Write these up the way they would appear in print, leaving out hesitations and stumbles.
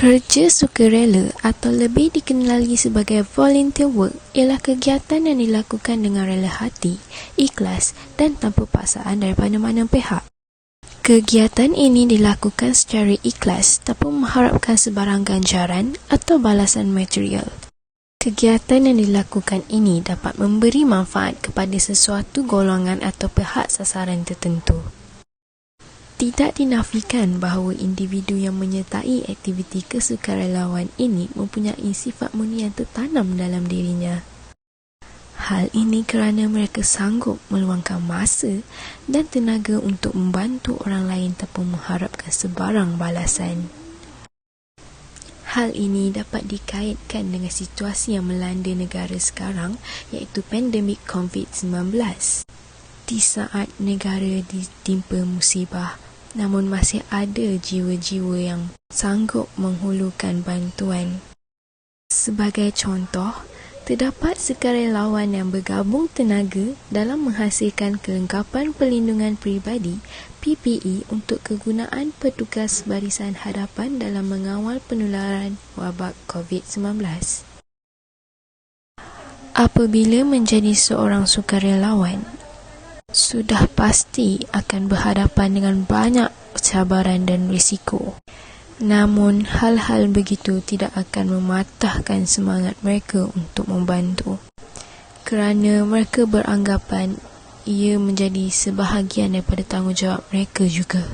Kerja sukarela atau lebih dikenali sebagai volunteer work ialah kegiatan yang dilakukan dengan rela hati, ikhlas dan tanpa paksaan daripada mana pihak. Kegiatan ini dilakukan secara ikhlas tanpa mengharapkan sebarang ganjaran atau balasan material. Kegiatan yang dilakukan ini dapat memberi manfaat kepada sesuatu golongan atau pihak sasaran tertentu. Tidak dinafikan bahawa individu yang menyertai aktiviti kesukarelawan ini mempunyai sifat murni yang tertanam dalam dirinya. Hal ini kerana mereka sanggup meluangkan masa dan tenaga untuk membantu orang lain tanpa mengharapkan sebarang balasan. Hal ini dapat dikaitkan dengan situasi yang melanda negara sekarang, iaitu pandemik COVID-19. Di saat negara ditimpa musibah, namun masih ada jiwa-jiwa yang sanggup menghulurkan bantuan. Sebagai contoh, terdapat sukarelawan yang bergabung tenaga dalam menghasilkan kelengkapan perlindungan peribadi PPE untuk kegunaan petugas barisan hadapan dalam mengawal penularan wabak COVID-19. Apabila menjadi seorang sukarelawan, sudah pasti akan berhadapan dengan banyak cabaran dan risiko. Namun, hal-hal begitu tidak akan mematahkan semangat mereka untuk membantu, kerana mereka beranggapan ia menjadi sebahagian daripada tanggungjawab mereka juga.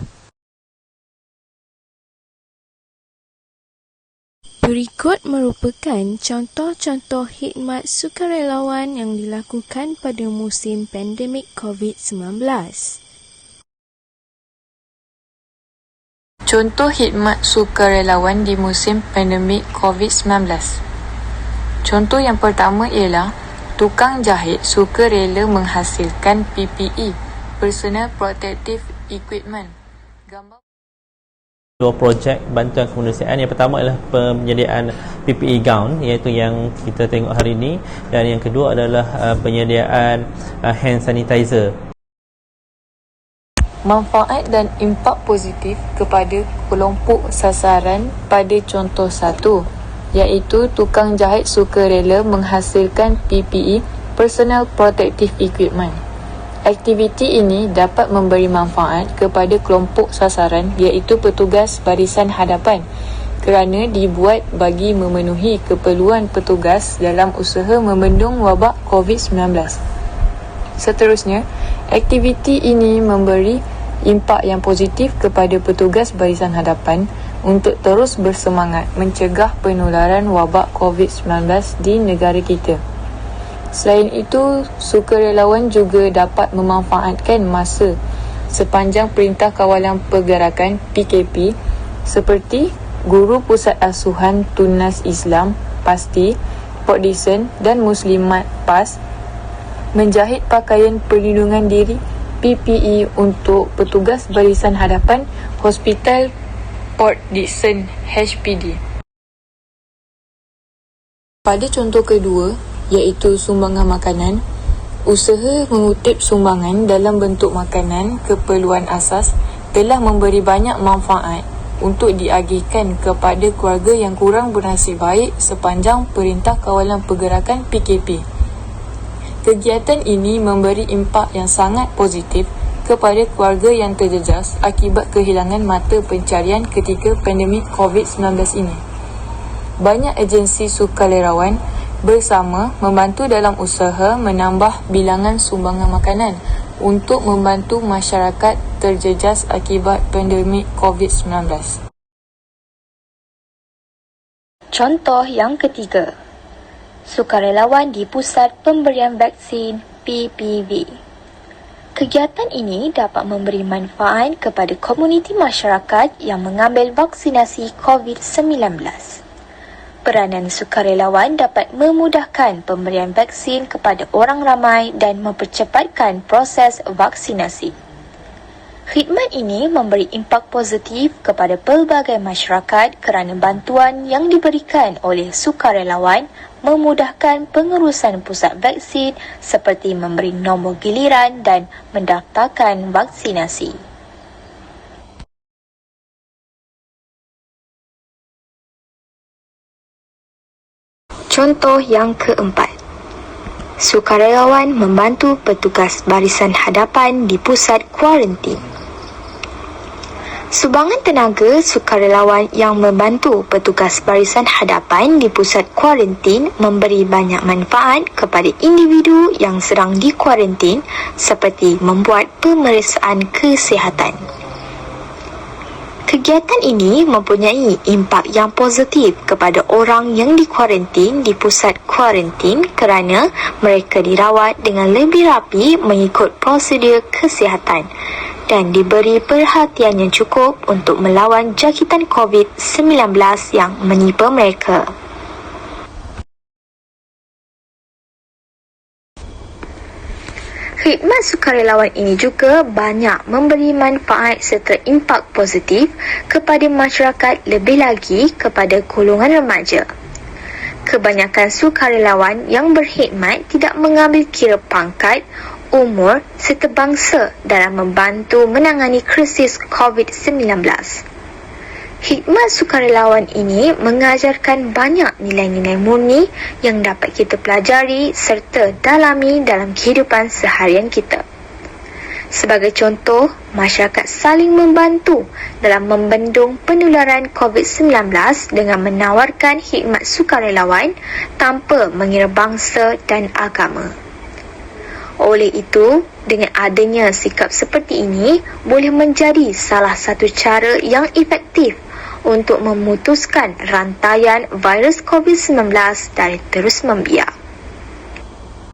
Berikut merupakan contoh-contoh khidmat sukarelawan yang dilakukan pada musim pandemik COVID-19. Contoh khidmat sukarelawan di musim pandemik COVID-19. Contoh yang pertama ialah tukang jahit sukarela menghasilkan PPE, Personal Protective Equipment. Gambar dua projek bantuan kemanusiaan. Yang pertama adalah penyediaan PPE gown, iaitu yang kita tengok hari ini, dan yang kedua adalah penyediaan hand sanitizer. Manfaat dan impak positif kepada kelompok sasaran pada contoh 1, iaitu tukang jahit sukarela menghasilkan PPE, Personal Protective Equipment. Aktiviti ini dapat memberi manfaat kepada kelompok sasaran, iaitu petugas barisan hadapan, kerana dibuat bagi memenuhi keperluan petugas dalam usaha membendung wabak COVID-19. Seterusnya, aktiviti ini memberi impak yang positif kepada petugas barisan hadapan untuk terus bersemangat mencegah penularan wabak COVID-19 di negara kita. Selain itu, sukarelawan juga dapat memanfaatkan masa sepanjang Perintah Kawalan Pergerakan PKP seperti Guru Pusat Asuhan Tunas Islam PASTI, Port Dickson dan Muslimat PAS menjahit pakaian perlindungan diri PPE untuk petugas barisan hadapan Hospital Port Dickson HPD. Pada contoh kedua, iaitu sumbangan makanan, usaha mengutip sumbangan dalam bentuk makanan keperluan asas telah memberi banyak manfaat untuk diagihkan kepada keluarga yang kurang bernasib baik sepanjang Perintah Kawalan Pergerakan PKP. Kegiatan ini memberi impak yang sangat positif kepada keluarga yang terjejas akibat kehilangan mata pencarian ketika pandemik COVID-19 ini. Banyak agensi sukarelawan bersama membantu dalam usaha menambah bilangan sumbangan makanan untuk membantu masyarakat terjejas akibat pandemik COVID-19. Contoh yang ketiga, sukarelawan di Pusat Pemberian Vaksin PPV. Kegiatan ini dapat memberi manfaat kepada komuniti masyarakat yang mengambil vaksinasi COVID-19. Peranan sukarelawan dapat memudahkan pemberian vaksin kepada orang ramai dan mempercepatkan proses vaksinasi. Khidmat ini memberi impak positif kepada pelbagai masyarakat kerana bantuan yang diberikan oleh sukarelawan memudahkan pengurusan pusat vaksin seperti memberi nombor giliran dan mendaftarkan vaksinasi. Contoh yang keempat. Sukarelawan membantu petugas barisan hadapan di pusat kuarantin. Sumbangan tenaga sukarelawan yang membantu petugas barisan hadapan di pusat kuarantin memberi banyak manfaat kepada individu yang sedang dikuarantin seperti membuat pemeriksaan kesihatan. Kegiatan ini mempunyai impak yang positif kepada orang yang dikuarantin di pusat kuarantin kerana mereka dirawat dengan lebih rapi mengikut prosedur kesihatan dan diberi perhatian yang cukup untuk melawan jangkitan COVID-19 yang menimpa mereka. Khidmat sukarelawan ini juga banyak memberi manfaat serta impak positif kepada masyarakat, lebih lagi kepada golongan remaja. Kebanyakan sukarelawan yang berkhidmat tidak mengambil kira pangkat, umur serta bangsa dalam membantu menangani krisis COVID-19. Khidmat sukarelawan ini mengajarkan banyak nilai-nilai murni yang dapat kita pelajari serta dalami dalam kehidupan seharian kita. Sebagai contoh, masyarakat saling membantu dalam membendung penularan COVID-19 dengan menawarkan khidmat sukarelawan tanpa mengira bangsa dan agama. Oleh itu, dengan adanya sikap seperti ini boleh menjadi salah satu cara yang efektif untuk memutuskan rantaian virus COVID-19 dari terus membiak.